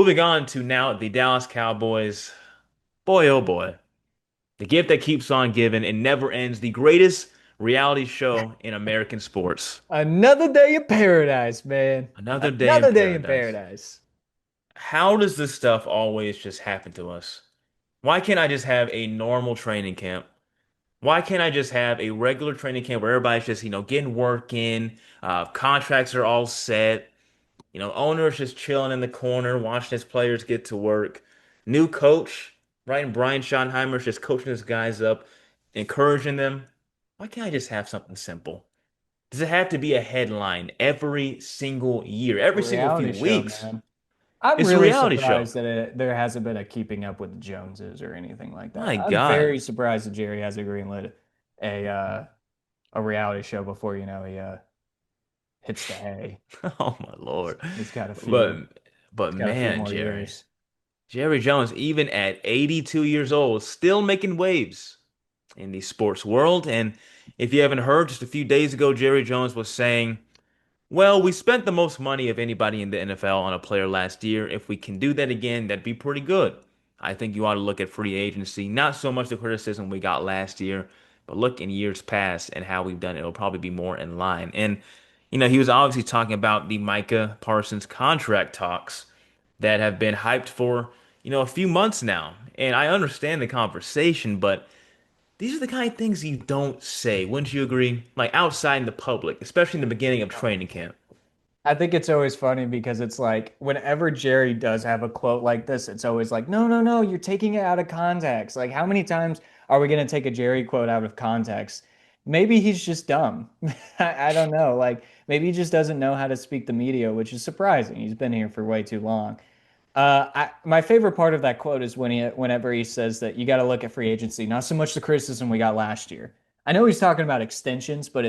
Moving on to now the Dallas Cowboys. Boy, oh boy. The gift that keeps on giving and never ends. The greatest reality show in American sports. Another day in paradise, man. Another day in Another day in paradise. paradise. How does this stuff always just happen to us? Why can't I just have a normal training camp? Why can't I just have a regular training camp where everybody's just, getting work in, contracts are all set, owners just chilling in the corner, watching his players get to work. New coach, right? And Brian Schottenheimer's just coaching his guys up, encouraging them. Why can't I just have something simple? Does it have to be a headline every single year, every single few Reality show, weeks? man. I'm It's a really reality show. surprised that there hasn't been a keeping up with the Joneses or anything like that. My I'm God. very surprised that Jerry hasn't greenlit a uh, a reality show before he hits the hay. Oh my He's, Lord. he's got a few. But He's got a few man, more Jerry. years. Jerry Jones, even at 82 years old, still making waves in the sports world. And if you haven't heard, just a few days ago, Jerry Jones was saying, well, we spent the most money of anybody in the NFL on a player last year. If we can do that again, that'd be pretty good. I think you ought to look at free agency, not so much the criticism we got last year, but look in years past and how we've done it. It'll probably be more in line. And, he was obviously talking about the Micah Parsons contract talks that have been hyped for, a few months now. And I understand the conversation, but these are the kind of things you don't say. Wouldn't you agree? Like outside in the public, especially in the beginning of training camp. I think it's always funny because it's like whenever Jerry does have a quote like this, it's always like, no, no, no, you're taking it out of context. Like, how many times are we going to take a Jerry quote out of context? Maybe he's just dumb. I don't know. Like, maybe he just doesn't know how to speak the media, which is surprising. He's been here for way too long. My favorite part of that quote is whenever he says that you got to look at free agency, not so much the criticism we got last year. I know he's talking about extensions, but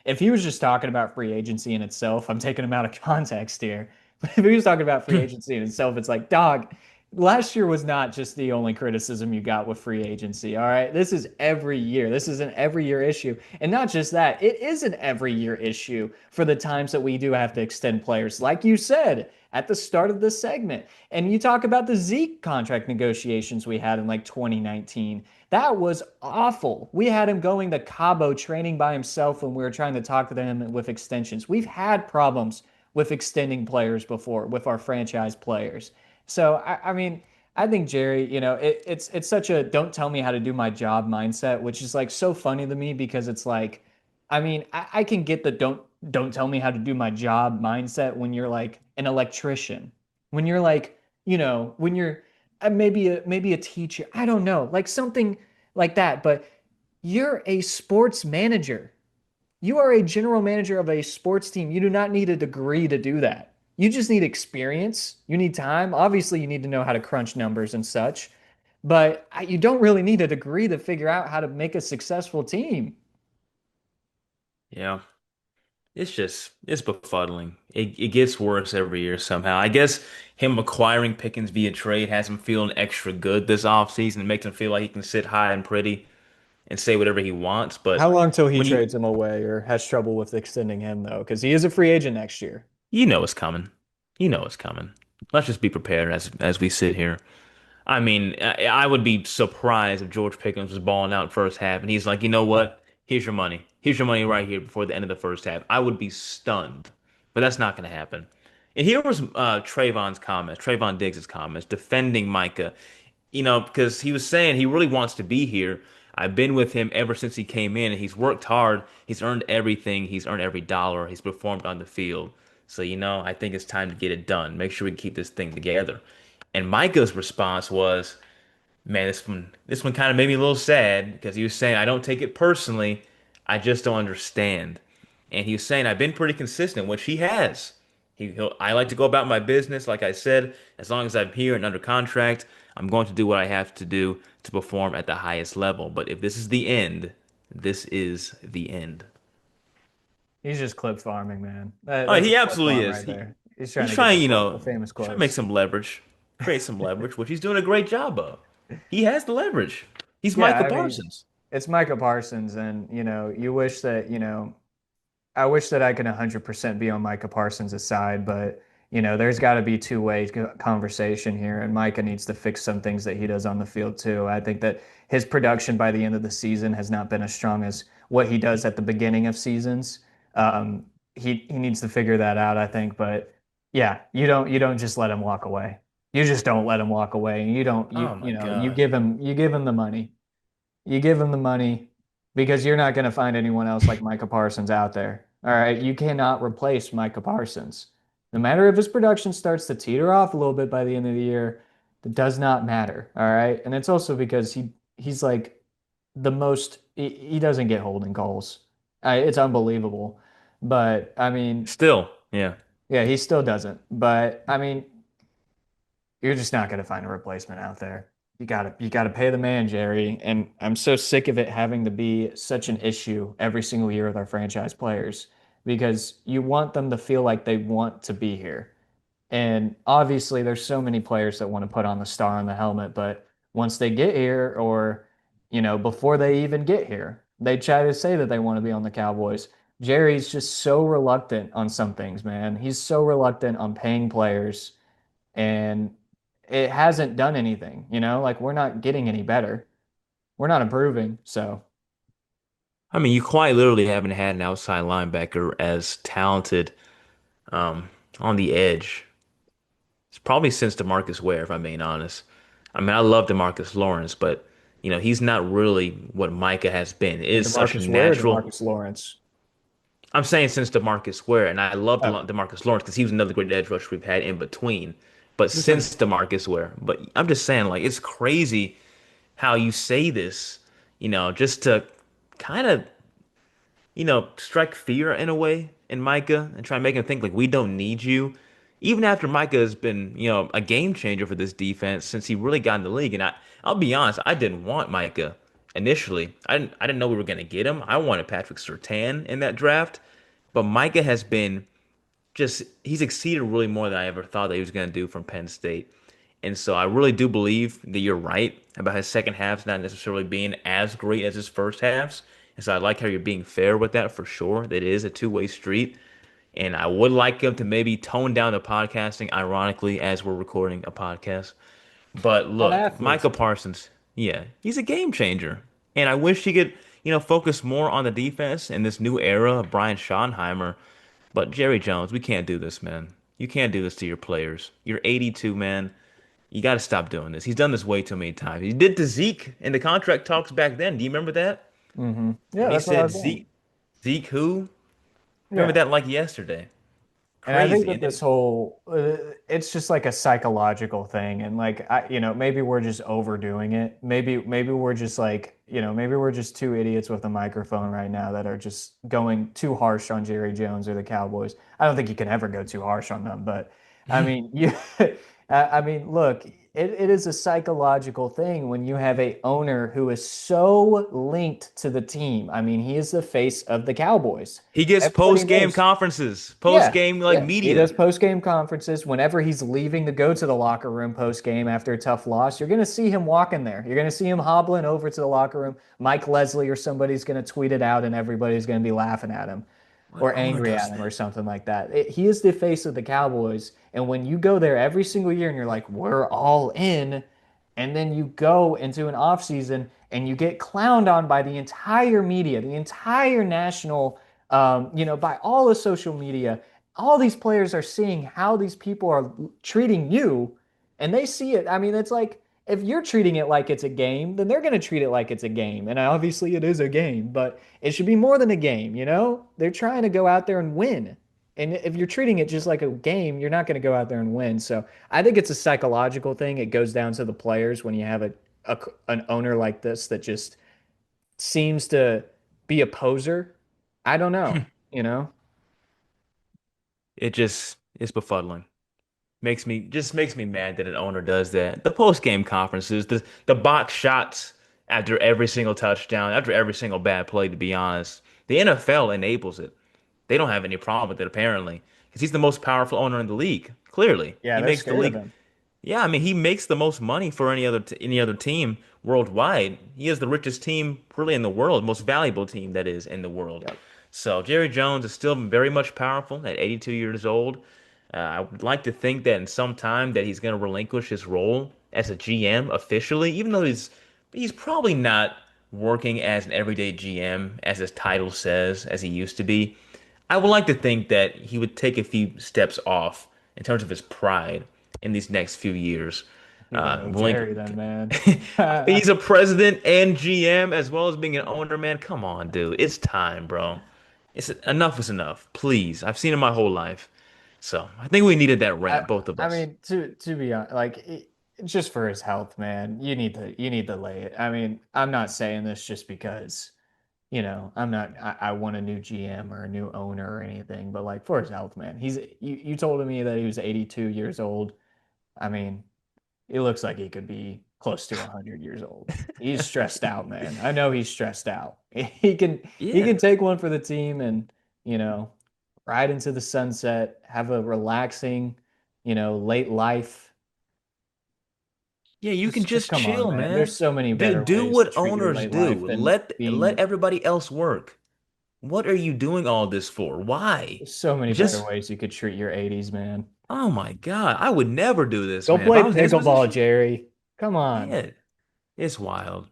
if he was just talking about free agency in itself, I'm taking him out of context here. But if he was talking about free agency in itself, it's like, dog, last year was not just the only criticism you got with free agency. All right. This is every year. This is an every year issue. And not just that, it is an every year issue for the times that we do have to extend players. Like you said at the start of this segment. And you talk about the Zeke contract negotiations we had in like 2019. That was awful. We had him going to Cabo training by himself when we were trying to talk to them with extensions. We've had problems with extending players before with our franchise players. So I mean, I think Jerry, it's such a don't tell me how to do my job mindset, which is like so funny to me because it's like, I mean, I can get the don't tell me how to do my job mindset when you're like an electrician, when you're like, when you're maybe a teacher, I don't know, like something like that. But you're a sports manager. You are a general manager of a sports team. You do not need a degree to do that. You just need experience. You need time. Obviously, you need to know how to crunch numbers and such, but you don't really need a degree to figure out how to make a successful team. Yeah. It's befuddling. It gets worse every year somehow. I guess him acquiring Pickens via trade has him feeling extra good this offseason. It makes him feel like he can sit high and pretty and say whatever he wants. How But long till he when trades him away or has trouble with extending him though? Because he is a free agent next year. you know it's coming. You know it's coming. Let's just be prepared as we sit here. I mean, I would be surprised if George Pickens was balling out first half and he's like, you know what? Here's your money. Here's your money right here before the end of the first half. I would be stunned, but that's not going to happen. And here was Trayvon Diggs' comments defending Micah, because he was saying he really wants to be here. I've been with him ever since he came in, and he's worked hard. He's earned everything. He's earned every dollar. He's performed on the field. So, I think it's time to get it done. Make sure we keep this thing together. And Micah's response was, man, this one kind of made me a little sad because he was saying, I don't take it personally. I just don't understand. And he was saying, I've been pretty consistent, which he has. I like to go about my business, like I said, as long as I'm here and under contract, I'm going to do what I have to do to perform at the highest level. But if this is the end, this is the end. He's just clip farming, man. Oh, That's a he clip absolutely farm is. right there. He's trying He's to get trying, the famous he's trying to make quotes. some leverage, create some leverage, which he's doing a great job of. He has the leverage. He's Yeah, Micah I mean, Parsons. it's Micah Parsons, and you wish that, I wish that I could 100% be on Micah Parsons' side, but there's got to be two-way conversation here, and Micah needs to fix some things that he does on the field too. I think that his production by the end of the season has not been as strong as what he does at the beginning of seasons. Um, he needs to figure that out, I think. But yeah, you don't just let him walk away. You just don't let him walk away. And you don't you Oh my you know you God. give him the money. You give him the money because you're not going to find anyone else like Micah Parsons out there. All right. You cannot replace Micah Parsons. No matter if his production starts to teeter off a little bit by the end of the year, it does not matter. All right. And it's also because he's like the most, he doesn't get holding calls. It's unbelievable. But I mean, Still, yeah. yeah, he still doesn't. But I mean, you're just not going to find a replacement out there. You got to pay the man, Jerry. And I'm so sick of it having to be such an issue every single year with our franchise players because you want them to feel like they want to be here. And obviously, there's so many players that want to put on the star on the helmet, but once they get here, or before they even get here, they try to say that they want to be on the Cowboys. Jerry's just so reluctant on some things, man. He's so reluctant on paying players and it hasn't done anything, like we're not getting any better. We're not improving. So, I mean, you quite literally haven't had an outside linebacker as talented um, on the edge. It's probably since DeMarcus Ware, if I'm being honest. I mean, I love DeMarcus Lawrence, but he's not really what Micah has been. It is such a DeMarcus Ware, natural. DeMarcus Lawrence. I'm saying since DeMarcus Ware, and I love Oh, DeMarcus Lawrence because he was another great edge rusher we've had in between. But just like since DeMarcus Ware, but I'm just saying, like, it's crazy how you say this, just to kind of strike fear in a way in Micah and try and make him think like we don't need you. Even after Micah has been, a game changer for this defense since he really got in the league. And I'll be honest, I didn't want Micah initially. I didn't know we were gonna get him. I wanted Patrick Surtain in that draft, but Micah has been just he's exceeded really more than I ever thought that he was gonna do from Penn State. And so I really do believe that you're right about his second halves not necessarily being as great as his first halves. And so I like how you're being fair with that for sure. That it is a two-way street. And I would like him to maybe tone down the podcasting, ironically, as we're recording a podcast. But on look, athletes. Micah Parsons, yeah, he's a game changer. And I wish he could, focus more on the defense in this new era of Brian Schottenheimer. But Jerry Jones, we can't do this, man. You can't do this to your players. You're 82, man. You got to stop doing this. He's done this way too many times. He did to Zeke in the contract talks back then. Do you remember that? Yeah, When he that's what I said was saying. Zeke who? Remember Yeah. that like yesterday. And I think Crazy. that And then this whole it's just like a psychological thing and like maybe we're just overdoing it. Maybe we're just like, maybe we're just two idiots with a microphone right now that are just going too harsh on Jerry Jones or the Cowboys. I don't think you can ever go too harsh on them, but I mean, you I mean, look, it is a psychological thing when you have a owner who is so linked to the team. I mean, he is the face of the Cowboys. he gets Everybody post-game knows. conferences, Yeah, post-game like yeah. He media. does post-game conferences. Whenever he's leaving to go to the locker room post-game after a tough loss, you're going to see him walking there. You're going to see him hobbling over to the locker room. Mike Leslie or somebody's going to tweet it out, and everybody's going to be laughing at him What or owner angry does at him that? or something like that. He is the face of the Cowboys. And when you go there every single year and you're like, we're all in, and then you go into an offseason and you get clowned on by the entire media, the entire national, by all the social media, all these players are seeing how these people are treating you, and they see it. I mean, it's like if you're treating it like it's a game, then they're going to treat it like it's a game. And obviously, it is a game, but it should be more than a game, They're trying to go out there and win. And if you're treating it just like a game, you're not going to go out there and win. So I think it's a psychological thing. It goes down to the players when you have an owner like this that just seems to be a poser. I don't know. It just it's befuddling. Makes me mad that an owner does that. The post-game conferences, the box shots after every single touchdown, after every single bad play, to be honest. The NFL enables it. They don't have any problem with it apparently, because he's the most powerful owner in the league. Clearly, Yeah, he they're makes the scared of league. him. Yeah, I mean, he makes the most money for any other team worldwide. He is the richest team really in the world, most valuable team that is in the world. Yep. So Jerry Jones is still very much powerful at 82 years old. I would like to think that in some time that he's going to relinquish his role as a GM officially, even though he's probably not working as an everyday GM as his title says, as he used to be. I would like to think that he would take a few steps off in terms of his pride in these next few years. You don't know Blink. Jerry then, man. He's a president and GM as well as being an owner, man. Come on, dude. It's time, bro. It's enough is enough. Please. I've seen it my whole life. So I think we needed that I, rant, both of I us. mean, to be honest, like just for his health, man, you need to lay it. I mean, I'm not saying this just because, I'm not. I want a new GM or a new owner or anything, but like for his health, man, you told me that he was 82 years old. I mean, he looks like he could be close to 100 years old. He's stressed out, man. I know he's stressed out. He Yeah. can take one for the team and, you know, ride into the sunset, have a relaxing, late life. Yeah, you can Just just come on, chill, man. There's man. so many Do better do ways to what treat your owners late life do. than Let being everybody else work. What are you doing all this for? Why? there's so many better Just ways you could treat your 80s, man. oh my God. I would never do this, Go man. If I play was in his pickleball, position, Jerry. Come on. yeah, it's wild.